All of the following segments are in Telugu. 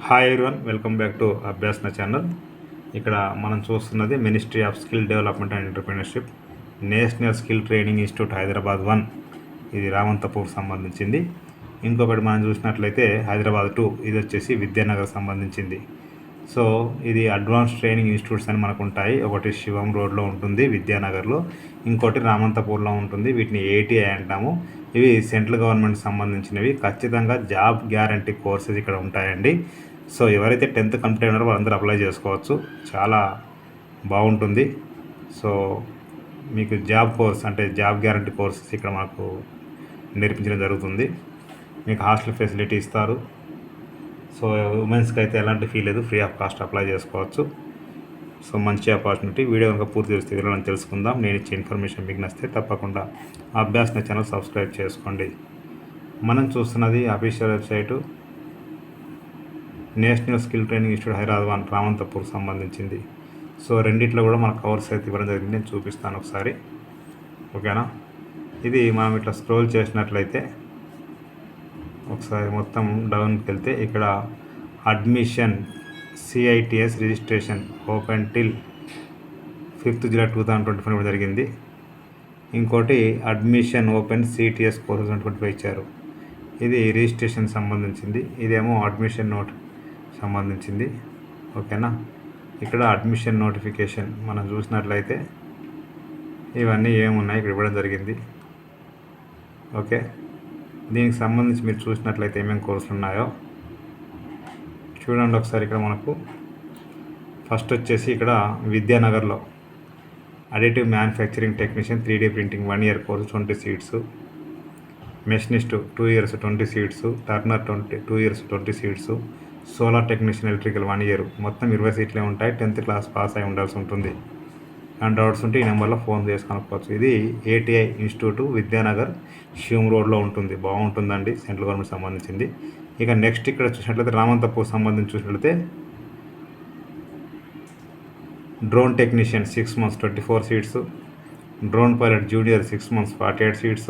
Hi everyone, welcome back to Abhyasana channel. ఇక్కడ మనం చూస్తున్నది ministry of skill development and entrepreneurship national skill training institute Hyderabad 1. ఇది రామంతపూర్కి సంబంధించింది. ఇంకొకటి మనం చూసినట్లయితే హైదరాబాద్ 2, ఇది వచ్చేసి విద్యానగర్ సంబంధించింది. సో ఇది అడ్వాన్స్ ట్రైనింగ్ ఇన్స్టిట్యూట్స్ అని మనకు ఉంటాయి. ఒకటి శివం రోడ్లో ఉంటుంది విద్యానగర్లో, ఇంకోటి రామంతపూర్లో ఉంటుంది. వీటిని ఏటీఐ అంటాము. ఇవి సెంట్రల్ గవర్నమెంట్ సంబంధించినవి. ఖచ్చితంగా జాబ్ గ్యారంటీ కోర్సెస్ ఇక్కడ ఉంటాయండి. సో ఎవరైతే 10th కంప్లీట్ అయినారో వాళ్ళందరూ అప్లై చేసుకోవచ్చు. చాలా బాగుంటుంది. సో మీకు జాబ్ కోర్స్ అంటే జాబ్ గ్యారంటీ కోర్సెస్ ఇక్కడ మాకు నేర్పించడం జరుగుతుంది. మీకు హాస్టల్ ఫెసిలిటీ ఇస్తారు. సో ఉమెన్స్కి అయితే ఎలాంటి ఫీ లేదు, ఫ్రీ ఆఫ్ కాస్ట్ అప్లై చేసుకోవచ్చు. సో మంచి ఆపర్చునిటీ. వీడియో కనుక పూర్తి చేస్తే వీళ్ళని తెలుసుకుందాం. నేను ఇచ్చే ఇన్ఫర్మేషన్ మీకు నచ్చితే తప్పకుండా అభ్యాసన ఛానల్ సబ్స్క్రైబ్ చేసుకోండి. మనం చూస్తున్నది official website national skill training institute Hyderabad 1 రామంతపూర్కి సంబంధించింది. సో రెండిట్లో కూడా మనకు కవర్స్ అయితే ఇవ్వడం జరిగింది. నేను చూపిస్తాను ఒకసారి, ఓకేనా. ఇది మనం ఇట్లా స్క్రోల్ చేసినట్లయితే ఒకసారి మొత్తం డౌన్కి వెళ్తే ఇక్కడ admission CITS registration open till 5th July 2025 జరిగింది. ఇంకోటి అడ్మిషన్ ఓపెన్ సిటిఎస్ కోర్సెస్ 2025 ఇచ్చారు. ఇది రిజిస్ట్రేషన్ సంబంధించింది, ఇదేమో అడ్మిషన్ నోట్ సంబంధించింది, ఓకేనా. ఇక్కడ అడ్మిషన్ నోటిఫికేషన్ మనం చూసినట్లయితే ఇవన్నీ ఏమున్నాయి ఇక్కడ ఇవ్వడం జరిగింది, ఓకే. దీనికి సంబంధించి మీరు చూసినట్లయితే ఏమేమి కోర్సులు ఉన్నాయో చూడండి ఒకసారి. ఇక్కడ మనకు ఫస్ట్ వచ్చేసి ఇక్కడ విద్యానగర్లో additive manufacturing technician 3D printing 1 year course 20 seats, machinist 2 years 20 seats, turner 2 years 20 seats, solar technician electrical 1 year, మొత్తం 20 సీట్లే ఉంటాయి. 10th class పాస్ అయి ఉండాల్సి ఉంటుంది. అండ్ డౌట్స్ ఉంటే ఈ నెంబర్లో ఫోన్ చేసి కనుక్కోవచ్చు. ఇది ఏటీఐ ఇన్స్టిట్యూట్ విద్యానగర్ శివం రోడ్లో ఉంటుంది. బాగుంటుందండి, సెంట్రల్ గవర్నమెంట్ సంబంధించింది. ఇక నెక్స్ట్ ఇక్కడ చూసినట్లయితే రామంతపూర్ సంబంధించి చూసినట్లయితే drone technician 6 months 24 seats, drone pilot junior 6 months 48 seats,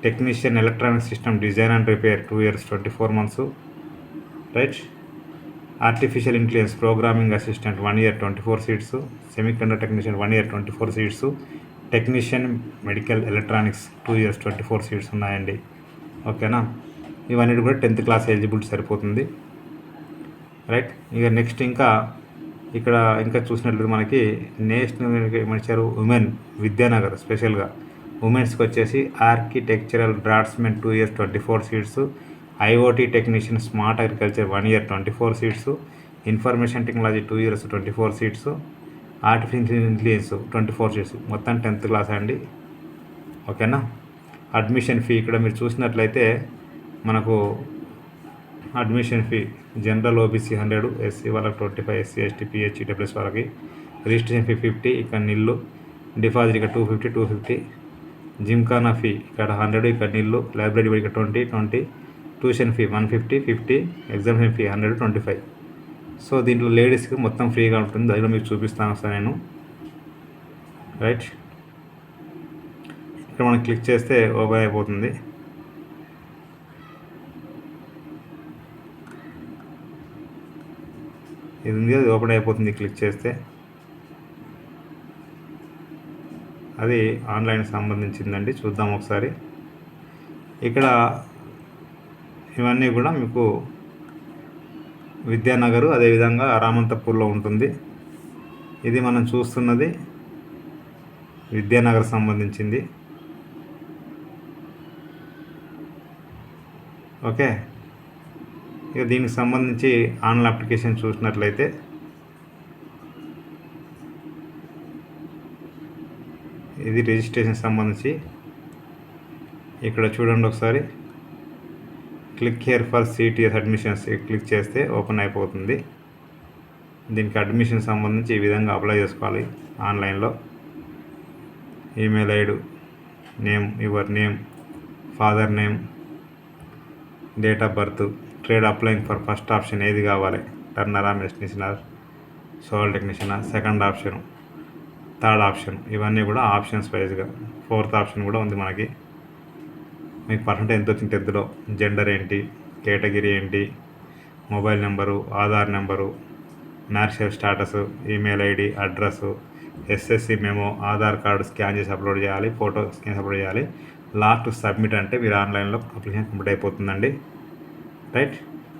technician electronic system design and repair 2 years 24 months, right. Artificial intelligence programming assistant 1 year 24 seats, semiconductor technician 1 year 24 seats, technician medical electronics 2 years 24 seats ఉన్నాయండి, ఓకేనా. ఇవన్నీ కూడా 10th class ఎలిజిబిలిటీ సరిపోతుంది, రైట్. ఇక నెక్స్ట్ ఇంకా చూసినట్లయితే మనకి నేషనల్ ఏమనిచ్చారు, ఉమెన్ విద్యానగర్ స్పెషల్గా ఉమెన్స్కి వచ్చేసి architectural draughtsmen 2 years 24 seats, IoT technician smart agriculture 1 year 24 seats, information technology 2 years 24 seats, artificial intelligence 24 seats, మొత్తం 10th class అండి, ఓకేనా. అడ్మిషన్ ఫీ ఇక్కడ మీరు చూసినట్లయితే మనకు admission fee general OBC 100, SC వాళ్ళకి 25, ఎస్సీ ఎస్టీ పిహెచ్ ఈడబ్ల్యూఎస్ వాళ్ళకి రిజిస్ట్రేషన్ ఫీ 50, ఇక్కడ నిల్లు, డిపాజిట్ ఇక్కడ 250, జిమ్ఖానా ఫీ ఇక్కడ 100, ఇక్కడ నిల్లు, లైబ్రరీ ఇక్కడ 20, tuition fee 150, examination fee 125. So దీంట్లో లేడీస్కి మొత్తం ఫ్రీగా ఉంటుంది. దగ్గర మీకు చూపిస్తాను సార్ నేను, రైట్. ఇక్కడ మనం క్లిక్ చేస్తే ఓపెన్ అయిపోతుంది. ఇది ఉంది, అది ఓపెన్ అయిపోతుంది క్లిక్ చేస్తే. అది ఆన్లైన్ సంబంధించిందండి, చూద్దాం ఒకసారి. ఇక్కడ ఇవన్నీ కూడా మీకు విద్యానగర్ అదేవిధంగా రామంతపూర్లో ఉంటుంది. ఇది మనం చూస్తున్నది విద్యానగర్ సంబంధించింది, ఓకే. ఇక దీనికి సంబంధించి ఆన్లైన్ అప్లికేషన్ చూసినట్లయితే ఇది రిజిస్ట్రేషన్ సంబంధించి ఇక్కడ చూడండి ఒకసారి. Click here for CTS admissions click చేస్తే ఓపెన్ అయిపోతుంది. దీనికి అడ్మిషన్ సంబంధించి ఈ విధంగా అప్లై చేసుకోవాలి ఆన్లైన్లో. Email ID, name, your name, father name, date of birth, trade applying for first option ఏది కావాలి, టర్నరా, మెషినిస్టా, సోలార్ టెక్నీషియనా, సెకండ్ ఆప్షన్, థర్డ్ ఆప్షన్, ఇవన్నీ కూడా ఆప్షన్స్ వైజ్గా. 4th ఆప్షన్ కూడా ఉంది మనకి. మీకు పర్సెంటేజ్ ఎంత వచ్చింది 10thలో, జెండర్ ఏంటి, కేటగిరీ ఏంటి, mobile number, Aadhaar number, marriage status, email ID, address, SSC memo, Aadhaar card scan చేసి అప్లోడ్ చేయాలి, ఫోటో స్కాన్ అప్లోడ్ చేయాలి. లాస్ట్ సబ్మిట్ అంటే మీరు ఆన్లైన్లో అప్లికేషన్ కంప్లీట్ అయిపోతుందండి. రైట్.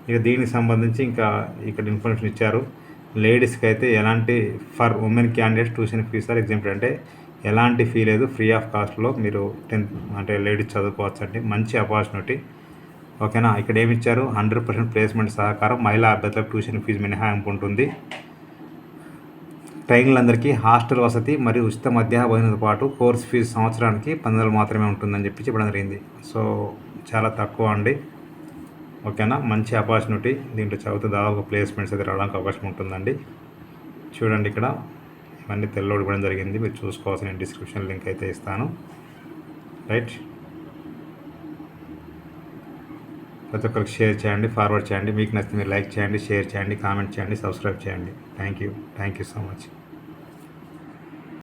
ఇక దీనికి సంబంధించి ఇంకా ఇక్కడ ఇన్ఫర్మేషన్ ఇచ్చారు. లేడీస్కి అయితే ఎలాంటి for women candidates tuition fees are exempted, అంటే ఎలాంటి ఫీ లేదు, ఫ్రీ ఆఫ్ కాస్ట్లో మీరు 10th అంటే లేడీస్ చదువుకోవచ్చు అండి. మంచి ఆపర్చునిటీ. ఓకేనా. ఇక్కడ ఏమి ఇచ్చారు, 100% ప్లేస్మెంట్ సహకారం, మహిళా అభ్యర్థులకు ట్యూషన్ ఫీజు మినహాయింపు ఉంటుంది. ట్రైనర్లందరికీ హాస్టల్ వసతి మరియు ఉచిత మధ్యాహ్న భోజనంతో పాటు కోర్స్ ఫీజు సంవత్సరానికి 10,000 మాత్రమే ఉంటుందని చెప్పడం జరిగింది. సో చాలా తక్కువ అండి. ఓకేనా. మంచి ఆపర్చునిటీ. దీంట్లో చదివితే దాదాపు ప్లేస్మెంట్స్ అయితే రావడానికి అవకాశం ఉంటుందండి. చూడండి ఇక్కడ ఇవన్నీ తెల్లోడి ఇవ్వడం జరిగింది, మీరు చూసుకోవాల్సిన డిస్క్రిప్షన్ లింక్ అయితే ఇస్తాను. రైట్. ప్రతి ఒక్కరికి షేర్ చేయండి, ఫార్వర్డ్ చేయండి. మీకు నచ్చితే మీరు లైక్ చేయండి, షేర్ చేయండి, కామెంట్ చేయండి, సబ్స్క్రైబ్ చేయండి. Thank you so much.